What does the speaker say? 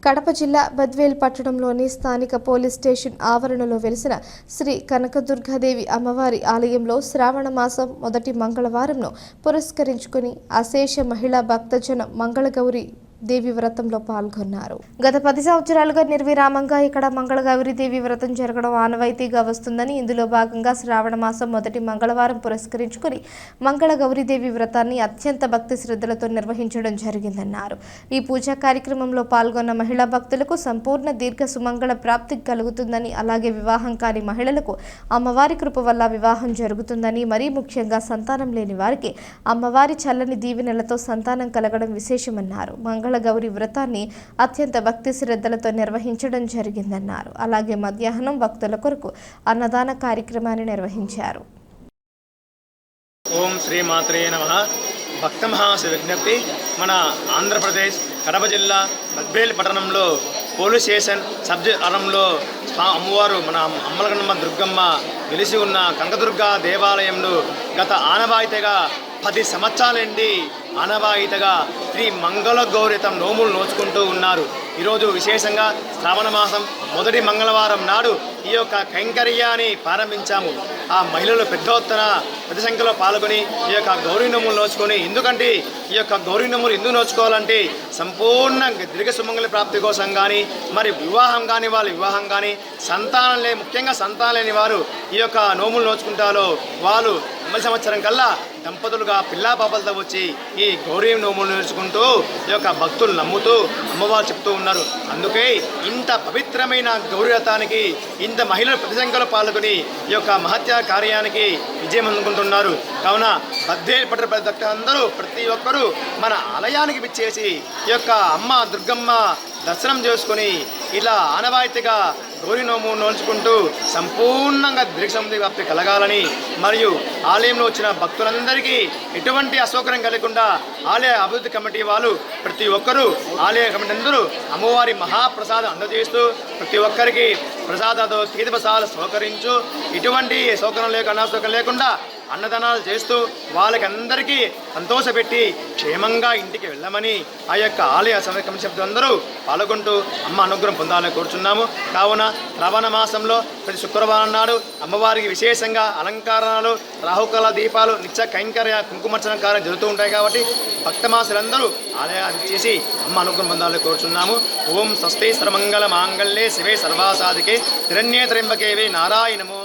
కడప జిల్లా బద్వేల్ పట్టణంలోని స్థానిక పోలీస్ స్టేషన్ ఆవరణలో వెలిసిన శ్రీ కనకదుర్గాదేవి అమ్మవారి ఆలయంలో శ్రావణ మాసం మొదటి మంగళవారంను పురస్కరించుకుని అశేష మహిళా భక్తజన మంగళగౌరి దేవి వ్రతంలో పాల్గొన్నారు. గత 10 సంవత్సరాలుగా నిర్విరామంగా ఇక్కడ మంగళగౌరి దేవి వ్రతం జరగడం ఆనవాయితీగా వస్తుందని, ఇందులో భాగంగా శ్రావణ మాసం మొదటి మంగళవారం పురస్కరించుకుని మంగళగౌరి దేవి వ్రతాన్ని అత్యంత భక్తి శ్రద్ధలతో నిర్వహించడం జరిగిందన్నారు. ఈ పూజా కార్యక్రమంలో పాల్గొన్న మహిళా భక్తులకు సంపూర్ణ దీర్ఘ సుమంగళ ప్రాప్తి కలుగుతుందని, అలాగే వివాహం కాని మహిళలకు అమ్మవారి కృప వల్ల వివాహం జరుగుతుందని, మరీ ముఖ్యంగా సంతానం లేని వారికి అమ్మవారి చల్లని దీవెనలతో సంతానం కలగడం విశేషమన్నారు. మంగళగౌరి వ్రతాన్ని అత్యంత భక్తి శ్రద్ధలతో నిర్వహించడం జరిగిందన్నారు. అలాగే మధ్యాహ్నం భక్తుల కొరకు అన్నదాన కార్యక్రమాన్ని నిర్వహించారు. ఓం శ్రీ మాత్రే నమః. భక్త మహాశ విజ్ఞప్తి. మన ఆంధ్రప్రదేశ్ కడప జిల్లా బద్వేల్ పట్టణంలో పోలీస్ స్టేషన్ సబ్ అరంలో అమ్మవారు మన అమ్మలగన్నమ్మ దుర్గమ్మ వెలిసి ఉన్న కనకదుర్గా దేవాలయంలో గత ఆనవాయితీగా 10 సంవత్సరాలండి ఆనవాయితీగా శ్రీ మంగళగౌరితం నోములు నోచుకుంటూ ఉన్నారు. ఈరోజు విశేషంగా శ్రావణ మాసం మొదటి మంగళవారం నాడు ఈ యొక్క కైంకర్యాన్ని ప్రారంభించాము. ఆ మహిళలు పెద్ద సంఖ్యలో పాల్గొని ఈ యొక్క గౌరీ నోములు నోచుకొని, ఎందుకంటే ఈ యొక్క గౌరీ నోములు ఎందుకు నోచుకోవాలంటే సంపూర్ణ దీర్ఘ సుమంగళ ప్రాప్తి కోసం కానీ, మరి వివాహం కాని వాళ్ళు వివాహం కానీ, ముఖ్యంగా సంతానం లేని వారు ఈ యొక్క నోములు నోచుకుంటారో వాళ్ళు సంవత్సరం కల్లా దంపతులుగా పిల్లా పాపలతో వచ్చి ఈ గౌరీ నోములు నేర్చుకుంటూ ఈ యొక్క భక్తులు నమ్ముతూ అమ్మవారు చెప్తూ ఉన్నారు. అందుకే ఇంత పవిత్రమైన గౌరీ వ్రతానికి ఇంత మహిళలు ప్రతి సంఖ్యలో పాల్గొని ఈ యొక్క మహత్య కార్యానికి విజయం అందుకుంటున్నారు. కావున బద్వేల్ పట్టణ అందరూ ప్రతి ఒక్కరూ మన ఆలయానికి విచ్చేసి ఈ యొక్క అమ్మ దుర్గమ్మ దర్శనం చేసుకొని ఇలా ఆనవాయితీగా గౌరీ నోము నోల్చుకుంటూ సంపూర్ణంగా దీర్ఘసంధి వ్యాప్తి కలగాలని, మరియు ఆలయంలో వచ్చిన భక్తులందరికీ ఎటువంటి అసౌకర్యం కలగకుండా ఆలయ అభివృద్ధి కమిటీ వాళ్ళు ప్రతి ఒక్కరూ ఆలయ కమిటీ అందరూ అమ్మవారి మహాప్రసాదం అందజేస్తూ ప్రతి ఒక్కరికి ప్రసాదాలతో తీర్థ ప్రసాదాలు సౌకరించు, ఎటువంటి సౌకర్యం అనాసౌకర్యం లేకుండా అన్నదానాలు చేస్తూ వాళ్ళకి అందరికీ సంతోషపెట్టి క్షేమంగా ఇంటికి వెళ్ళమని ఆ యొక్క ఆలయ కమిటీ సభ్యులందరూ పాల్గొంటూ అమ్మ అనుగ్రహం పొందాలని కోరుచున్నాము. కావున శ్రావణ మాసంలో ప్రతి శుక్రవారం నాడు అమ్మవారికి విశేషంగా అలంకారాలు, రాహుకాల దీపాలు, నిత్య కైంకర్య కుంకుమర్చన కార్యం జరుగుతూ ఉంటాయి. కాబట్టి భక్తమాసులందరూ ఆలయాన్ని చేసి అమ్మ అనుగ్రహం పొందాలని కోరుచున్నాము. ఓం స్వస్తి సర్వమంగళ మాంగళ్యే శివే సర్వాసాధికే హిరణ్యే త్ర్యంబకే నారాయణమో